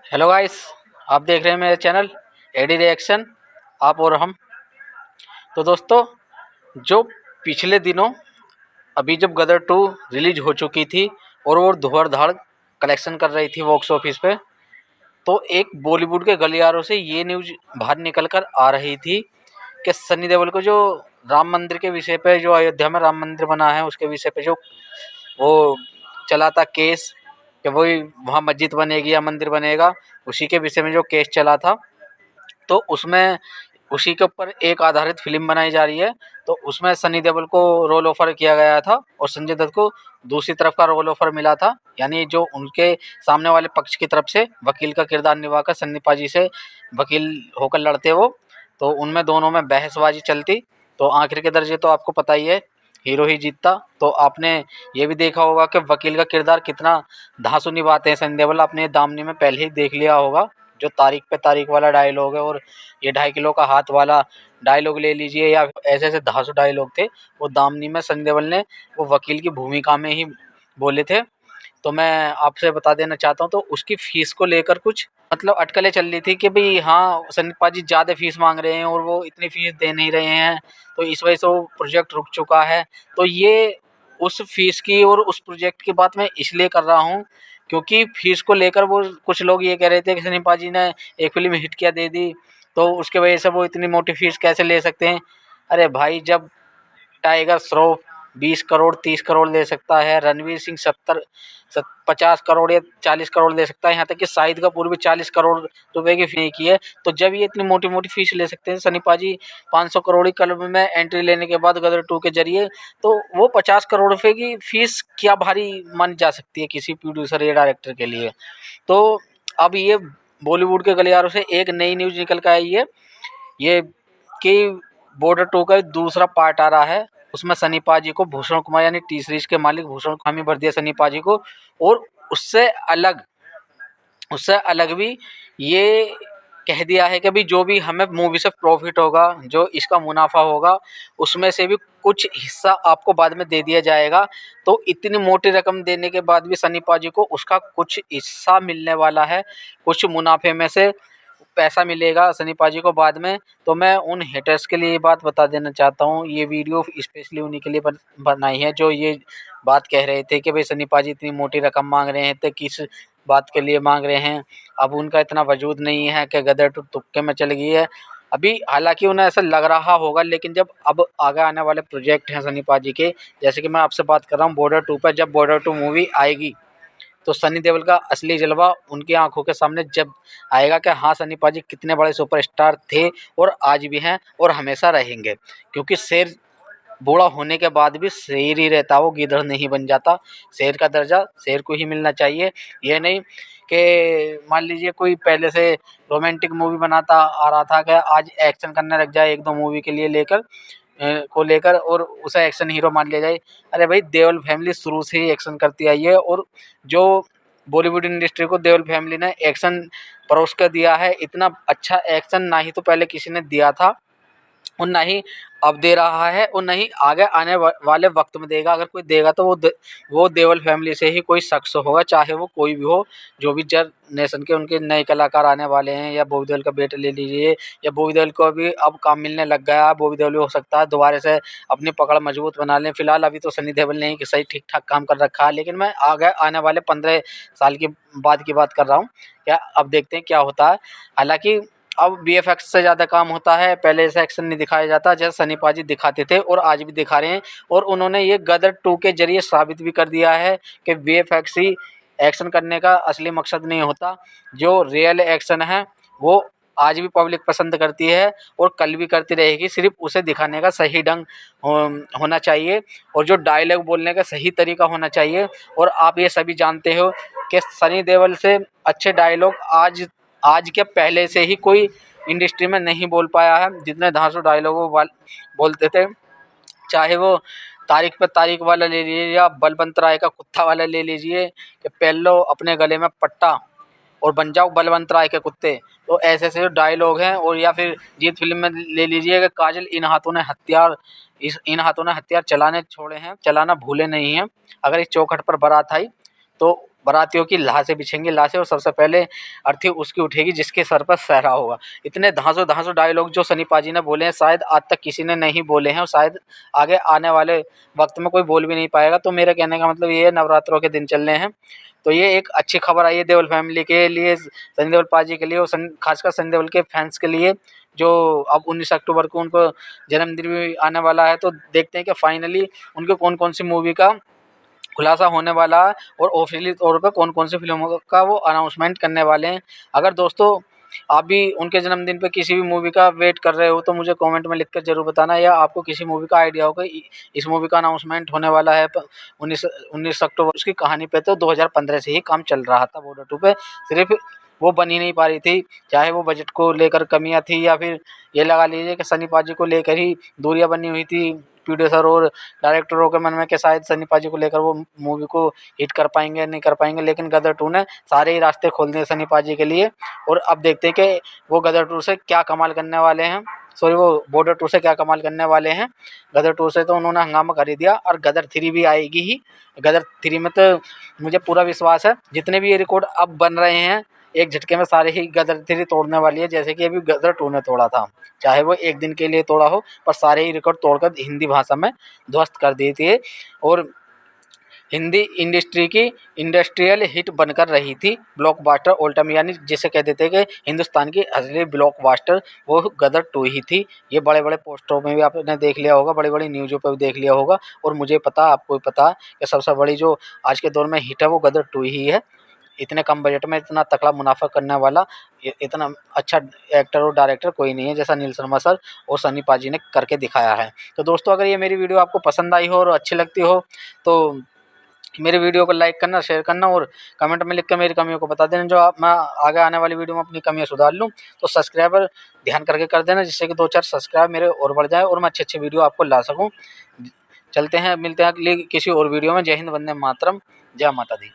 Hello guys, आप देख रहे हैं मेरे चैनल एडी रिएक्शन। आप और हम। तो दोस्तों, जो पिछले दिनों अभी जब गदर 2 रिलीज हो चुकी थी और वो धुआंधार कलेक्शन कर रही थी बॉक्स ऑफिस पे, तो एक बॉलीवुड के गलियारों से ये न्यूज बाहर निकल कर आ रही थी कि सनी देओल को जो राम मंदिर के विषय पे, जो अयोध्या में राम मंदिर बना है उसके विषय पे जो वो चला था केस, कि वही वहाँ मस्जिद बनेगी या मंदिर बनेगा, उसी के विषय में जो केस चला था, तो उसमें उसी के ऊपर एक आधारित फिल्म बनाई जा रही है। तो उसमें सनी देओल को रोल ऑफर किया गया था और संजय दत्त को दूसरी तरफ का रोल ऑफर मिला था, यानी जो उनके सामने वाले पक्ष की तरफ से वकील का किरदार निभाकर सन्नी पाजी से वकील होकर लड़ते वो। तो उनमें दोनों में बहसबाजी चलती, तो आखिर के दर्जे तो आपको पता ही है, हीरो ही जीतता। तो आपने ये भी देखा होगा कि वकील का किरदार कितना धांसू निभाते हैं सनी देओल, आपने दामनी में पहले ही देख लिया होगा। जो तारीख पे तारीख वाला डायलॉग है और ये 2.5 किलो का हाथ वाला डायलॉग ले लीजिए, या ऐसे ऐसे धांसू डायलॉग थे वो दामनी में सनी देओल ने वो वकील की भूमिका में ही बोले थे। तो मैं आपसे बता देना चाहता हूँ, तो उसकी फीस को लेकर कुछ मतलब अटकलें चल रही थी कि भाई हाँ, सनी पाजी ज़्यादा फीस मांग रहे हैं और वो इतनी फीस दे नहीं रहे हैं, तो इस वजह से वो प्रोजेक्ट रुक चुका है। तो ये उस फीस की और उस प्रोजेक्ट की बात मैं इसलिए कर रहा हूँ क्योंकि फीस को लेकर वो कुछ लोग ये कह रहे थे कि सनी पाजी ने एक फिल्म हिट क्या दे दी, तो उसके वजह से वो इतनी मोटी फीस कैसे ले सकते हैं। अरे भाई, जब टाइगर श्रॉफ 20 करोड़ 30 करोड़ ले सकता है, रणवीर सिंह 50 करोड़ या 40 करोड़ ले सकता है, यहाँ तक कि शाहिद कपूर भी 40 करोड़ रुपए की फी की है, तो जब ये इतनी मोटी मोटी फीस ले सकते हैं सनी पाजी 500 करोड़ क्लब में एंट्री लेने के बाद गदर 2 के जरिए, तो वो 50 करोड़ रुपए की फीस क्या भारी मानी जा सकती है किसी प्रोड्यूसर या डायरेक्टर के लिए। तो अब ये बॉलीवुड के गलियारों से एक नई न्यूज निकल कर आई है ये कि बॉर्डर 2 का दूसरा पार्ट आ रहा है, उसमें सनी पाजी को भूषण कुमार यानी टी सीरीज के मालिक भूषण कुमार भर दिया सनी पाजी को, और उससे अलग भी ये कह दिया है कि भाई जो भी हमें मूवी से प्रॉफिट होगा, जो इसका मुनाफा होगा, उसमें से भी कुछ हिस्सा आपको बाद में दे दिया जाएगा। तो इतनी मोटी रकम देने के बाद भी सनी पाजी को उसका कुछ हिस्सा मिलने वाला है, कुछ मुनाफे में से पैसा मिलेगा सनी पाजी को बाद में। तो मैं उन हेटर्स के लिए ये बात बता देना चाहता हूँ, ये वीडियो स्पेशली उन्हीं के लिए बनाई है जो ये बात कह रहे थे कि भाई सनी पाजी इतनी मोटी रकम मांग रहे हैं, तो किस बात के लिए मांग रहे हैं। अब उनका इतना वजूद नहीं है कि गदर टू तुक्के में चल गई है अभी, हालांकि उन्हें ऐसा लग रहा होगा, लेकिन जब अब आगे आने वाले प्रोजेक्ट हैं सनी पाजी के, जैसे कि मैं आपसे बात कर रहा हूँ बॉर्डर 2 पर, जब बॉर्डर 2 मूवी आएगी तो सनी देओल का असली जलवा उनकी आंखों के सामने जब आएगा कि हाँ, सनी पाजी कितने बड़े सुपरस्टार थे और आज भी हैं और हमेशा रहेंगे। क्योंकि शेर बूढ़ा होने के बाद भी शेर ही रहता, वो गीदड़ नहीं बन जाता। शेर का दर्जा शेर को ही मिलना चाहिए, ये नहीं कि मान लीजिए कोई पहले से रोमांटिक मूवी बनाता आ रहा था कि आज एक्शन करने लग जाए एक दो मूवी के लिए लेकर और उसे एक्शन हीरो मान लिया जाए। अरे भाई, देओल फैमिली शुरू से ही एक्शन करती आई है, और जो बॉलीवुड इंडस्ट्री को देओल फैमिली ने एक्शन परोस कर दिया है, इतना अच्छा एक्शन ना ही तो पहले किसी ने दिया था और ना ही अब दे रहा है और ना ही आगे आने वाले वक्त में देगा। अगर कोई देगा तो वो देओल फैमिली से ही कोई शख्स होगा, चाहे वो कोई भी हो। जो भी जनरेशन के उनके नए कलाकार आने वाले हैं, या बॉबी देओल का बेटा ले लीजिए, या बॉबी देओल को अभी अब काम मिलने लग गया, बॉबी देओल हो सकता है दोबारा से अपनी पकड़ मजबूत बना लें। फिलहाल अभी तो सनी देओल ने ही सही ठीक ठाक काम कर रखा है, लेकिन मैं आगे आने वाले 15 साल की बाद की बात कर रहा हूँ। क्या अब देखते हैं क्या होता है। हालांकि अब वीएफएक्स से ज़्यादा काम होता है, पहले ऐसा एक्शन नहीं दिखाया जाता जैसे सनी पाजी दिखाते थे और आज भी दिखा रहे हैं। और उन्होंने ये गदर 2 के जरिए साबित भी कर दिया है कि वीएफएक्स ही एक्शन करने का असली मकसद नहीं होता। जो रियल एक्शन है वो आज भी पब्लिक पसंद करती है और कल भी करती रहेगी, सिर्फ उसे दिखाने का सही ढंग होना चाहिए और जो डायलॉग बोलने का सही तरीका होना चाहिए। और आप ये सभी जानते हो कि सनी देओल से अच्छे डायलॉग आज के पहले से ही कोई इंडस्ट्री में नहीं बोल पाया है, जितने धांसू डायलॉग बोलते थे। चाहे वो तारीख पे तारीख वाला ले लीजिए या बलवंत राय का कुत्ता वाला ले लीजिए कि पहन लो अपने गले में पट्टा और बन जाओ बलवंत राय के कुत्ते। तो ऐसे ऐसे जो डायलॉग हैं, और या फिर जीत फिल्म में ले लीजिए कि काजल इन हाथों ने हथियार चलाने छोड़े हैं, चलाना भूले नहीं हैं। अगर इस चौखट पर बारात आई तो बारातियों की लाशें बिछेंगी, लाशें, और सबसे पहले अर्थी उसकी उठेगी जिसके सर पर सहरा होगा। इतने धांसू डायलॉग जो सनी पाजी ने बोले हैं, शायद आज तक किसी ने नहीं बोले हैं और शायद आगे आने वाले वक्त में कोई बोल भी नहीं पाएगा। तो मेरे कहने का मतलब ये है, नवरात्रों के दिन चल रहे हैं, तो ये एक अच्छी खबर आई है देओल फैमिली के लिए, सनी देओल पाजी के लिए, और खासकर सनी देओल के फैंस के लिए, जो अब 19 अक्टूबर को उनको जन्मदिन भी आने वाला है। तो देखते हैं कि फाइनली उनके कौन कौन सी मूवी का खुलासा होने वाला है और ऑफिशियली तौर पर कौन कौन सी फिल्मों का वो अनाउंसमेंट करने वाले हैं। अगर दोस्तों आप भी उनके जन्मदिन पे किसी भी मूवी का वेट कर रहे हो तो मुझे कमेंट में लिखकर ज़रूर बताना, या आपको किसी मूवी का आइडिया होगा इस मूवी का अनाउंसमेंट होने वाला है 19 अक्टूबर। उसकी कहानी पे तो 2015 से ही काम चल रहा था बॉर्डर 2 पे, सिर्फ वो बन ही नहीं पा रही थी, चाहे वो बजट को लेकर कमियां थी या फिर ये लगा लीजिए कि सनी पाजी को लेकर ही दूरियां बनी हुई थी प्रोड्यूसर और डायरेक्टरों के मन में, कि शायद सनी पाजी को लेकर वो मूवी को हिट कर पाएंगे नहीं कर पाएंगे। लेकिन गदर 2 ने सारे ही रास्ते खोल दिए सनी पाजी के लिए, और अब देखते हैं कि वो गदर 2 से क्या कमाल करने वाले हैं, सॉरी वो बॉर्डर 2 से क्या कमाल करने वाले हैं। गदर 2 से तो उन्होंने हंगामा कर ही दिया, और गदर 3 भी आएगी ही। गदर 3 में तो मुझे पूरा विश्वास है, जितने भी ये रिकॉर्ड अब बन रहे हैं एक झटके में सारे ही गदर 3 तोड़ने वाली है, जैसे कि अभी गदर 2 ने तोड़ा था। चाहे वो एक दिन के लिए तोड़ा हो, पर सारे ही रिकॉर्ड तोड़कर हिंदी भाषा में ध्वस्त कर दी थी, और हिंदी इंडस्ट्री की इंडस्ट्रियल हिट बनकर रही थी। ब्लॉकबस्टर ऑल टाइम, यानी जिसे कहते थे कि हिंदुस्तान की असली ब्लॉकबस्टर, वो गदर 2 ही थी। ये बड़े बड़े पोस्टरों में भी आपने देख लिया होगा, बड़ी बड़ी न्यूज़ों पर भी देख लिया होगा, और मुझे पता, आपको भी पता कि सबसे बड़ी जो आज के दौर में हिट है वो गदर 2 ही है। इतने कम बजट में इतना तगड़ा मुनाफा करने वाला, इतना अच्छा एक्टर और डायरेक्टर कोई नहीं है जैसा नील शर्मा सर और सनी पाजी ने करके दिखाया है। तो दोस्तों, अगर ये मेरी वीडियो आपको पसंद आई हो और अच्छी लगती हो तो मेरे वीडियो को लाइक करना, शेयर करना, और कमेंट में लिख कर मेरी कमियों को बता देना, जो मैं आगे आने वाली वीडियो में अपनी कमियां सुधार लूँ। तो सब्सक्राइबर ध्यान करके कर देना, जिससे कि 2-4 सब्सक्राइब मेरे और बढ़ जाए और मैं अच्छी वीडियो आपको ला सकूँ। चलते हैं, मिलते हैं अगली किसी और वीडियो में। जय हिंद, वंदे मातरम, जय माता दी।